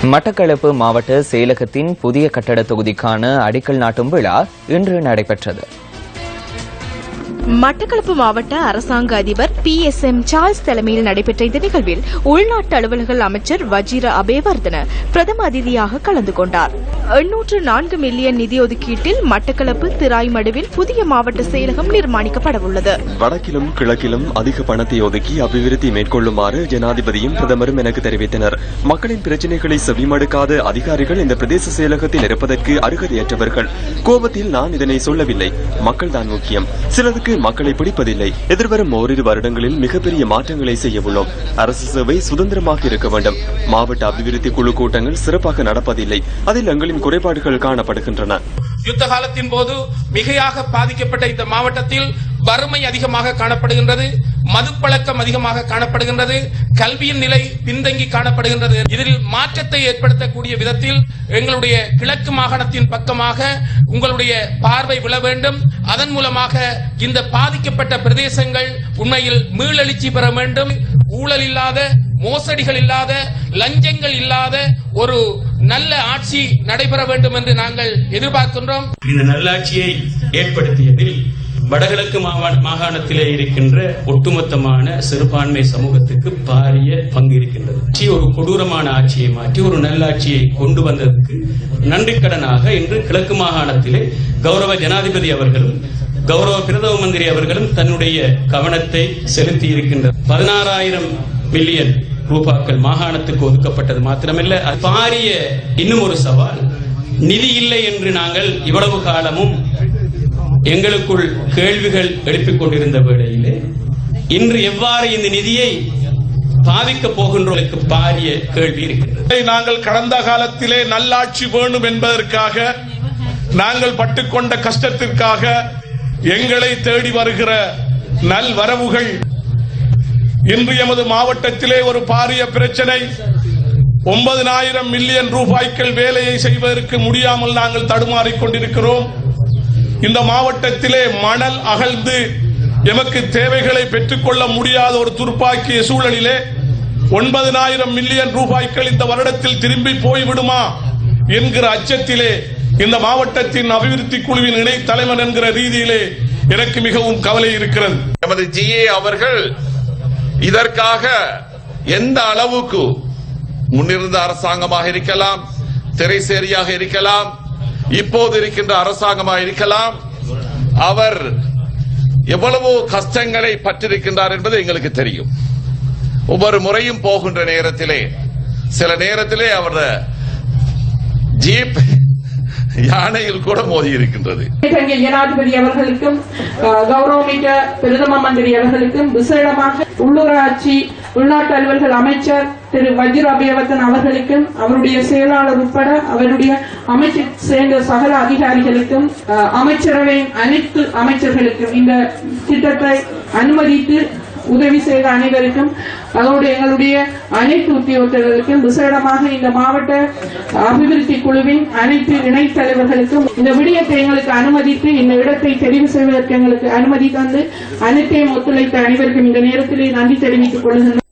மட்டக்களப்பு மாவட்ட செயலகத்தின் புதிய கட்டட தொகுதிக்கான அடிக்கல் நாட்டும் விழா இன்று நடைபெற்றது. மட்டக்களப்பு மாவட்ட அரசாங்க அதிபர் PSM சார்ல்ஸ் தலைமையில் நடைபெற்ற இந்த நிகழ்வில் உள்நாட்டு அலுவல்கள் அமைச்சர் வஜிர அபேவர்தன பிரதம அதிதியாக கலந்து கொண்டார். 804 மில்லியன் நிதி ஒதுக்கீட்டில் மட்டக்களப்பு திராய்மடுவில் புதிய மாவட்ட செயலகம் நிர்மாணிக்கப்படவுள்ளது. வடக்கிலும் கிழக்கிலும் அதிக பணத்தை ஒதுக்கி அபிவிருத்தி மேற்கொள்ளுமாறு ஜனாதிபதியும் பிரதமரும் எனக்கு தெரிவித்தனர். மக்களின் பிரச்சினைகளை செவிமடுக்காத அதிகாரிகள் இந்த பிரதேச செயலகத்தில் இருப்பதற்கு அருகதையற்றவர்கள். கோபத்தில் நான் இதனை சொல்லவில்லை. மக்கள் தான் முக்கியம். சிலருக்கு மக்களை பிடிப்பதில்லை. எதிர்வரும் ஓரிரு வருடங்களில் மிகப்பெரிய மாற்றங்களை செய்ய உள்ளோம். அரசு சேவை சுதந்திரமாக இருக்க வேண்டும். மாவட்ட அபிவிருத்தி குழு கூட்டங்கள் சிறப்பாக நடப்பதில்லை. அதில் எங்களின் குறைபாடுகள் காணப்படுகின்றன. யுத்த காலத்தின் போது மிகையாக பாதிக்கப்பட்ட இந்த மாவட்டத்தில் வறுமை அதிகமாக காணப்படுகின்றது, மதுப்பழக்கம் அதிகமாக காணப்படுகின்றது, கல்வியின் நிலை பின்தங்கி காணப்படுகின்றது. இதில் மாற்றத்தை ஏற்படுத்தக்கூடிய விதத்தில் எங்களுடைய கிழக்கு மாகாணத்தின் பக்கமாக உங்களுடைய பார்வை விழ வேண்டும். அதன் மூலமாக இந்த பாதிக்கப்பட்ட பிரதேசங்கள் உண்மையில் மீளெழுச்சி பெற வேண்டும். ஊழல் இல்லாத, மோசடிகள் இல்லாத, லஞ்சங்கள் இல்லாத ஒரு நல்ல ஆட்சி நடைபெற வேண்டும் என்று நாங்கள் எதிர்பார்க்கின்றோம். இந்த நல்லாட்சியை ஏற்படுத்தியதில் வடகிழக்கு மாகாணத்திலே இருக்கின்ற ஒட்டுமொத்தமான சிறுபான்மை சமூகத்துக்கு பாரிய பங்கு இருக்கின்றது. ஒரு கொடூரமான ஆட்சியை மாற்றி ஒரு நல்லாட்சியை கொண்டு வந்ததற்கு நன்றிக்கடனாக இன்று கிழக்கு மாகாணத்திலே கௌரவ ஜனாதிபதி அவர்களும் கௌரவ பிரதம மந்திரி அவர்களும் தன்னுடைய கவனத்தை செலுத்தி இருக்கின்றது. 16,000 மில்லியன் ரூபாய்கள் மாகாணத்துக்கு ஒதுக்கப்பட்டது மாத்திரமல்ல, பாரிய இன்னும் ஒரு சவால், நிதி இல்லை என்று நாங்கள் இவ்வளவு காலமும் எங்களுக்குள் கேள்விகள் எழுப்பிக் கொண்டிருந்த வேளையிலே இன்று எவ்வாறு இந்த நிதியை பாவிக்கப் போகின்றோருக்கு பாரிய கேள்வி இருக்கின்றது. நாங்கள் கடந்த காலத்திலே நல்லாட்சி வேணும் என்பதற்காக நாங்கள் பட்டுக்கொண்ட கஷ்டத்திற்காக எங்களை தேடி வருகிற நல்வரவுகள் இன்று எமது மாவட்டத்திலே ஒரு பாரிய பிரச்சனை. 9,000 மில்லியன் ரூபாய்கள் வேலையை செய்வதற்கு முடியாமல் நாங்கள் தடுமாறிக் கொண்டிருக்கிறோம். இந்த மாவட்டத்திலே மணல் அகழ்ந்து எமக்கு தேவைகளை பெற்றுக்கொள்ள முடியாத ஒரு துர்ப்பாக்கிய சூழலிலே 9,000 மில்லியன் ரூபாய்கள் இந்த வருடத்தில் திரும்பி போய்விடுமா என்கிற அச்சத்திலே இந்த மாவட்டத்தின் அபிவிருத்தி குழுவின் இணை தலைவர் என்கிற ரீதியிலே எனக்கு மிகவும் கவலை இருக்கிறது. நமது GA அவர்கள் இதற்காக எந்த அளவுக்கு முன்னிருந்த அரசாங்கமாக இருக்கலாம், திரைசேரியாக இருக்கலாம், இப்போது இருக்கின்ற அரசாங்கமாக இருக்கலாம், அவர் எவ்வளவோ கஷ்டங்களை பற்றிருக்கின்றார் என்பது எங்களுக்கு தெரியும். ஒவ்வொரு முறையும் போகின்ற நேரத்திலே சில நேரத்திலே அவர் ஜீப் யானையில் கூட மோதி இருக்கின்றது. ஜனாதிபதி அவர்களுக்கும் கௌரவமிக்க பிரதம மந்திரி அவர்களுக்கும் விசேடமாக உள்ளூராட்சி உள்நாட்டு அலுவல்கள் அமைச்சர் திரு வஜிர அபேவர்தன அவர்களுக்கும் அவருடைய செயலாளர் உட்பட அவருடைய அமைச்சர் சேர்ந்த சகல அதிகாரிகளுக்கும் அமைச்சரவையின் அனைத்து அமைச்சர்களுக்கும் இந்த திட்டத்தை அனுமதித்து உதவி செய்த அனைவருக்கும் அதோடு எங்களுடைய அனைத்து உத்தியோகத்தர்களுக்கும் விசேடமாக இந்த மாவட்ட அபிவிருத்தி குழுவின் அனைத்து இணைத் தலைவர்களுக்கும் இந்த விடயத்தை எங்களுக்கு அனுமதித்து இந்த இடத்தை தெரிவு செய்வதற்கு எங்களுக்கு அனுமதி தந்து அனைத்தையும் ஒத்துழைத்த அனைவருக்கும் இந்த நேரத்திலே நன்றி தெரிவித்துக் கொள்கின்றனர்.